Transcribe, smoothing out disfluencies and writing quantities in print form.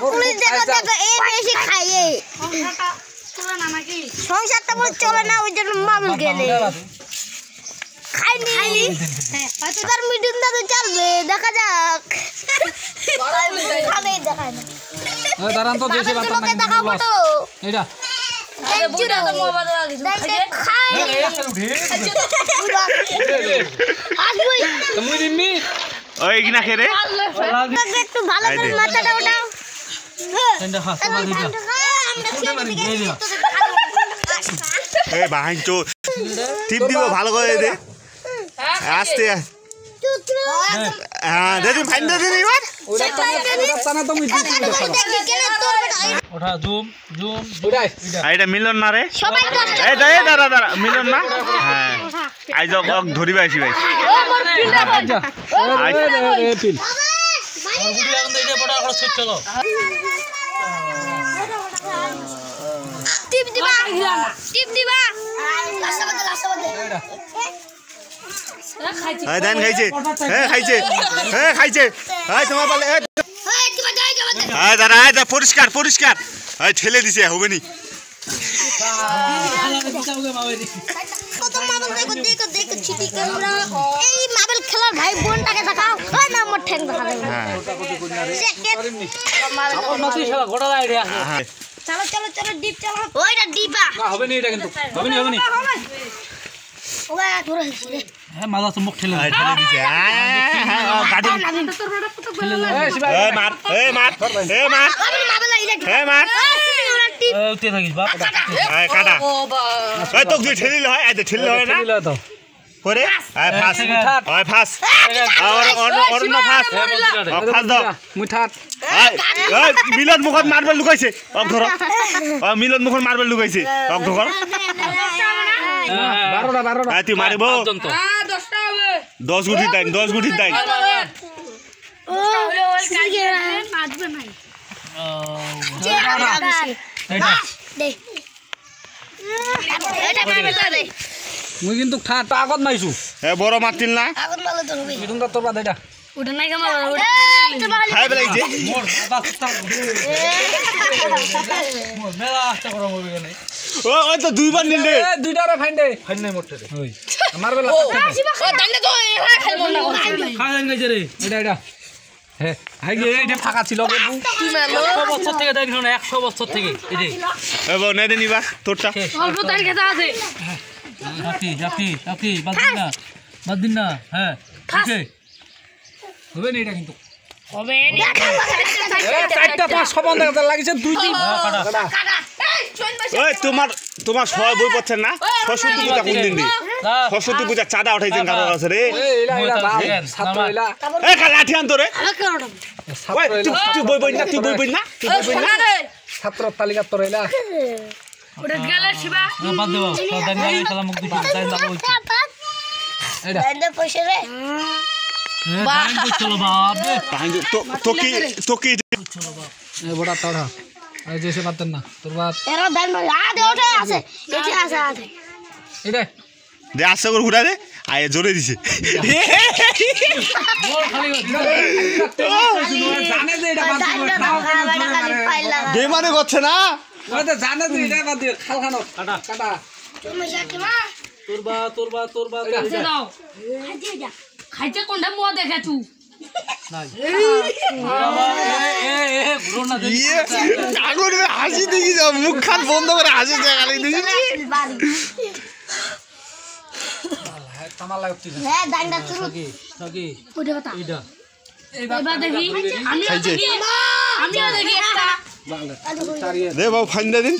police দেখো দেখো এই বেশি খাইয়ে সংসারটা বলে চলে না ওই জন্য মামুল গেলে খাইনি হয়তো তার মিডিয়াম দাদু চলবে দেখা যাক খাবে দেখায় না দাঁড়ান তো দেশে বাতা না দেখাবো তো এইটা আরে বুড়া তো মোবাইল লাগি খাই আসবই তুমি দিমনি ওই কিনা খেরে একটু ভালো করে মাথাটা উঠাও এন্ড হাস মা দিটা এ বাহান চো টিপ দিব ভালো করে দে আস্তে হ্যাঁ দে দিন ফাইন দে দিন এবার ওটা টানা তো মুই দিছি ওঠা জুম জুম বুড়াই এটা মিলন না রে সবাই এই দাঁড়া দাঁড়া মিলন না হ্যাঁ আইজ ওক ধরিবা আইছি ভাই এ পিল টিপ দিবা টিপ দিবা লাস্ট বাদে এই দেন খাইছে খাইছে এই তোমার বলে এই দাঁড়া এই পরিষ্কার পরিষ্কার এই ঠেলে দিছে হবে নি কত মাবল দেখো দেখো ছিটি ক্যামেরা এই মাবল খেলার ভাই বোনটাকে দেখাও ওই না মোর ঠ্যাং দেখাবে আমার নতি শালা গোটা আইডিয়া চলো চলো চলো ডিপ চলো ওইটা ডিপা না হবে নি এটা কিন্তু হবে নি ওয়া ধরে হিসে হ্যাঁ মাথা তো মুখ ঠেলে ঠেলে দিছে গাড়ি এই মার এই মার এই মার মাবল আইলা এই মার উঠে থাকিস বাপ এই কাটা এই তো ঠেলিল হয় এই ঠেলিল হয় না ঠেলিলা তো করে এই ফাস ওই ফাস আর অন্য ফাস ফাস দাও মুঠাত এই মিলন মুখত মারবেল লুকাইছে অক ধর মিলন মুখত মারবেল লুকাইছে অক ধর 12টা তুই মারিব 10টা হবে 10 গুটি টাইম ও মারবে নাই এটা দে এটা মারবে দে মুই কিন্তু ঠাটা আগত মাইছু এ বড় মারতিল না আগুন মারলে তো হবে ইদুনটা তোর বাদ এটা ওটা নাই কামা খাই বেলাইছে মোর বাবা সুতা মোর মেলা আস্তে করো মরবে নাই ওই তো দুইবার নিল রে এ দুইটারে ফাইন নাই মোরতে ওই মারবেলা ও দান্ডে তো এরা খেলবো না খাই গাইছে রে এটা হে হাই গে এটা ফাঁকা ছিল বাবু তুই মারলো 100 বছর থেকে দেখছ না 100 বছর থেকে এই যে এ বউ নে দে নিবা তোরটা অল্প তার খেতে আছে রাফি বাদ দিন না হ্যাঁ ওকে হবে না এটা কিন্তু হবে এ চারটা পাঁচ সমান দেখা লাগিছে দুই তিন কাটা ওই তোমার ছয় বই পড়ছেন না সরস্বতী পূজা কোন দিন দি সরস্বতী পূজা চাঁদা উঠাইছেন কারো আছে রে এলা ছাত্র এলা এ লাঠি আন তোরে ওই তুই বই না ছাত্র তালিকা তোর এলা ওটা গেলে শিবা বাদ দেব সদান গায়ে খেলা মুখ দিছি তাই লাগো এটা দান্ডে পয়সা রে বাহ চলো বাপ তো কি এ বড় তাড়া এই যে সে বাতেন না তোর বাত এরা দান আদে ওঠে আছে এটি আছে আদে এটা দে আশা করে ঘুরা দে আয় জোরে দিছে মোর খালি জানে যে এটা বাদ দে মানে করছে না ওই তো জানে যে এটা বাদ দিও খাল খানো কাটা তুমি যাকে মা তোর বা খাইতে দাও খাইতে যা খাইতে কোনটা মুয়া দেখাছু নাই এ ঘুরো না দে আগুন হাসি দেখি যাও মুখ খান বন্ধ করে হাসি দেখালি দিছি তামা লাগতি হ্যাঁ দান্ডা শুরু নাকি ওটা কথা এইটা এবার দেখি আমিও দেখি একটা দে বাবু ফাইন দে দিন